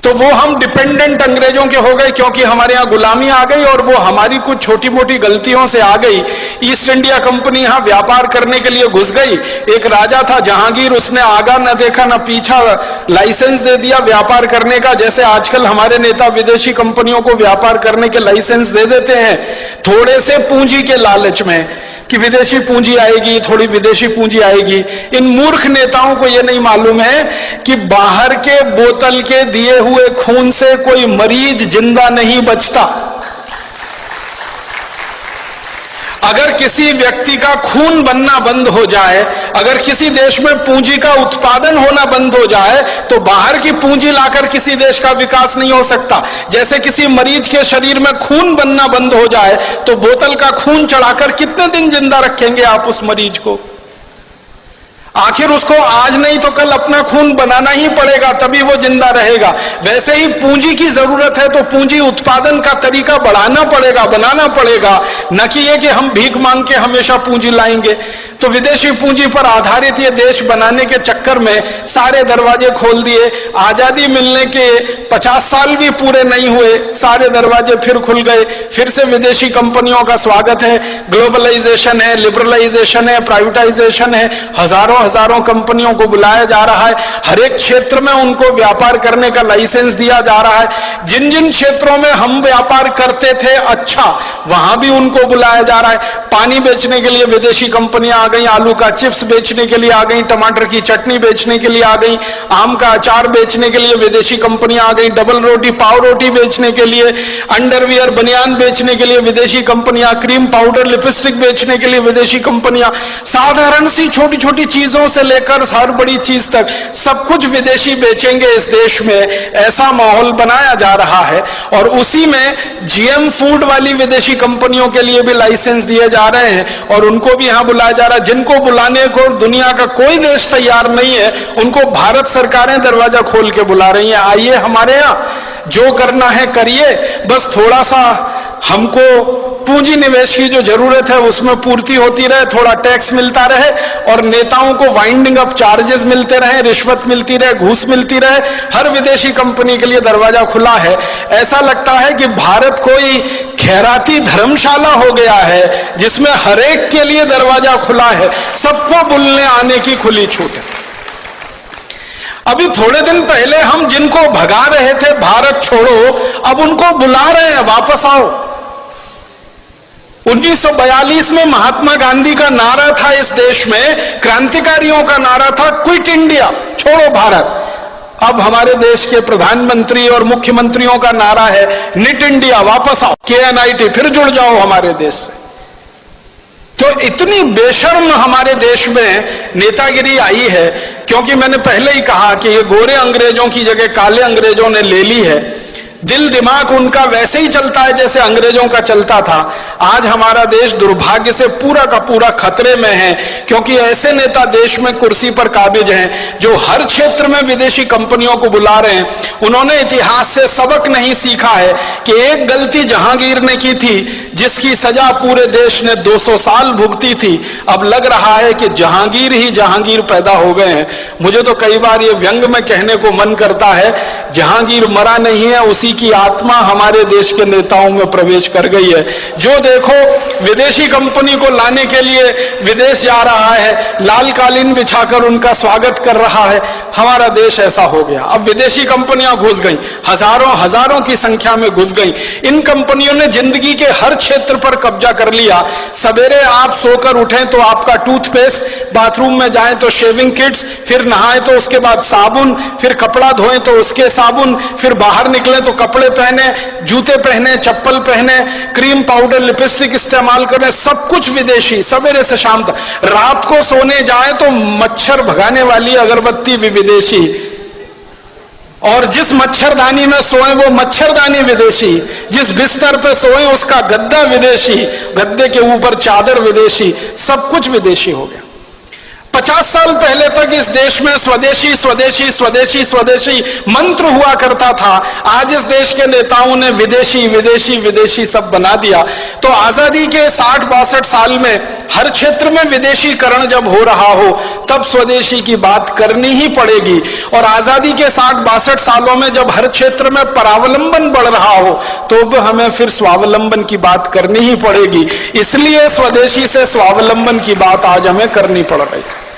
तो वो हम डिपेंडेंट अंग्रेजों के हो गए, क्योंकि हमारे यहाँ गुलामी आ गई और वो हमारी कुछ छोटी मोटी गलतियों से आ गई। ईस्ट इंडिया कंपनी यहाँ व्यापार करने के लिए घुस गई। एक राजा था जहांगीर, उसने आगा न देखा न पीछा, लाइसेंस दे दिया व्यापार करने का। जैसे आजकल हमारे नेता विदेशी कंपनियों को व्यापार करने के लाइसेंस दे देते हैं थोड़े से पूंजी के लालच में कि विदेशी पूंजी आएगी, थोड़ी विदेशी पूंजी आएगी। इन मूर्ख नेताओं को यह नहीं मालूम है कि बाहर के बोतल के दिए हुए खून से कोई मरीज जिंदा नहीं बचता। अगर किसी व्यक्ति का खून बनना बंद हो जाए, अगर किसी देश में पूंजी का उत्पादन होना बंद हो जाए, तो बाहर की पूंजी लाकर किसी देश का विकास नहीं हो सकता। जैसे किसी मरीज के शरीर में खून बनना बंद हो जाए, तो बोतल का खून चढ़ाकर कितने दिन जिंदा रखेंगे आप उस मरीज को? आखिर उसको आज नहीं तो कल अपना खून बनाना ही पड़ेगा, तभी वो जिंदा रहेगा। वैसे ही पूंजी की जरूरत है, तो पूंजी उत्पादन का तरीका बढ़ाना पड़ेगा, बनाना पड़ेगा, न कि ये कि हम भीख मांग के हमेशा पूंजी लाएंगे। तो विदेशी पूंजी पर आधारित ये देश बनाने के चक्कर में सारे दरवाजे खोल दिए। आजादी मिलने के 50 साल भी पूरे नहीं हुए, सारे दरवाजे फिर खुल गए। फिर से विदेशी कंपनियों का स्वागत है। ग्लोबलाइजेशन है, लिबरलाइजेशन है, प्राइवेटाइजेशन है। हजारों कंपनियों को बुलाया जा रहा है। हर एक क्षेत्र में उनको व्यापार करने का लाइसेंस दिया जा रहा है। जिन जिन क्षेत्रों में हम व्यापार करते थे अच्छा, वहां भी उनको बुलाया जा रहा है। पानी बेचने के लिए विदेशी कंपनियां आ गई, आलू का चिप्स बेचने के लिए आ गई, टमाटर की चटनी बेचने के लिए आ गई, आम का अचार बेचने के लिए विदेशी कंपनियां आ गई, डबल रोटी पाव रोटी बेचने के लिए, अंडरवियर बनियान बेचने के लिए विदेशी कंपनियां, क्रीम पाउडर लिपस्टिक बेचने के लिए विदेशी कंपनियां। साधारण सी छोटी छोटी चीजों से लेकर हर बड़ी चीज तक सब कुछ विदेशी बेचेंगे इस देश में, ऐसा माहौल बनाया जा रहा है। और उसी में जीएम फूड वाली विदेशी कंपनियों के लिए भी लाइसेंस दिए जा रहे हैं और उनको भी यहां बुलाया जा रहा है। जिनको बुलाने को दुनिया का कोई देश तैयार नहीं है, उनको भारत सरकारें दरवाजा खोल के बुला रही हैं। आइए हमारे यहां, जो करना है करिए, बस थोड़ा सा हमको पूंजी निवेश की जो जरूरत है उसमें पूर्ति होती रहे, थोड़ा टैक्स मिलता रहे और नेताओं को वाइंडिंग अप चार्जेस मिलते रहे, रिश्वत मिलती रहे, घूस मिलती रहे। हर विदेशी कंपनी के लिए दरवाजा खुला है। ऐसा लगता है कि भारत कोई खैराती धर्मशाला हो गया है जिसमें हर एक के लिए दरवाजा खुला है, सबको बुलने आने की खुली छूट है। अभी थोड़े दिन पहले हम जिनको भगा रहे थे भारत छोड़ो, अब उनको बुला रहे हैं वापस आओ। 1942 में महात्मा गांधी का नारा था इस देश में, क्रांतिकारियों का नारा था क्विट इंडिया, छोड़ो भारत। अब हमारे देश के प्रधानमंत्री और मुख्यमंत्रियों का नारा है निट इंडिया, वापस आओ, KNIT, फिर जुड़ जाओ हमारे देश से। तो इतनी बेशर्म हमारे देश में नेतागिरी आई है, क्योंकि मैंने पहले ही कहा कि ये गोरे अंग्रेजों की जगह काले अंग्रेजों ने ले ली है। दिल दिमाग उनका वैसे ही चलता है जैसे अंग्रेजों का चलता था। आज हमारा देश दुर्भाग्य से पूरा का पूरा खतरे में है, क्योंकि ऐसे नेता देश में कुर्सी पर काबिज हैं जो हर क्षेत्र में विदेशी कंपनियों को बुला रहे हैं। उन्होंने इतिहास से सबक नहीं सीखा है कि एक गलती जहांगीर ने की थी जिसकी सजा पूरे देश ने 200 साल भुगती थी। अब लग रहा है कि जहांगीर ही जहांगीर पैदा हो गए हैं। मुझे तो कई बार ये व्यंग में कहने को मन करता है, जहांगीर मरा नहीं है, उसी की आत्मा हमारे देश के नेताओं में प्रवेश कर गई है। जो देखो विदेशी कंपनी को लाने के लिए विदेश जा रहा है, लाल कालीन बिछाकर उनका स्वागत कर रहा है। हमारा देश ऐसा हो गया। अब विदेशी कंपनियां घुस गई, हजारों की संख्या में घुस गई। इन कंपनियों ने जिंदगी के हर क्षेत्र पर कब्जा कर लिया। सवेरे आप सोकर उठें तो आपका टूथपेस्ट, बाथरूम में जाएं तो शेविंग किट्स, फिर नहाएं तो उसके बाद साबुन, फिर कपड़ा धोएं तो उसके साबुन, फिर बाहर निकलें तो कपड़े पहने, जूते पहने, चप्पल पहने, क्रीम पाउडर लिपस्टिक इस्तेमाल करें, सब कुछ विदेशी। सवेरे से शाम तक, रात को सोने जाए तो मच्छर भगाने वाली अगरबत्ती भी विदेशी, और जिस मच्छरदानी में सोए वो मच्छरदानी विदेशी, जिस बिस्तर पे सोए उसका गद्दा विदेशी, गद्दे के ऊपर चादर विदेशी, सब कुछ विदेशी हो गया। 50 साल पहले तक इस देश में स्वदेशी स्वदेशी स्वदेशी स्वदेशी मंत्र हुआ करता था, आज इस देश के नेताओं ने विदेशी विदेशी विदेशी सब बना दिया। तो आजादी के 60-62 साल में हर क्षेत्र में विदेशीकरण जब हो रहा हो तब स्वदेशी की बात करनी ही पड़ेगी। और आजादी के 60-62 सालों में जब हर क्षेत्र में परावलंबन बढ़ रहा हो तो हमें फिर स्वावलंबन की बात करनी ही पड़ेगी। इसलिए स्वदेशी से स्वावलंबन की बात आज हमें करनी पड़ रही है।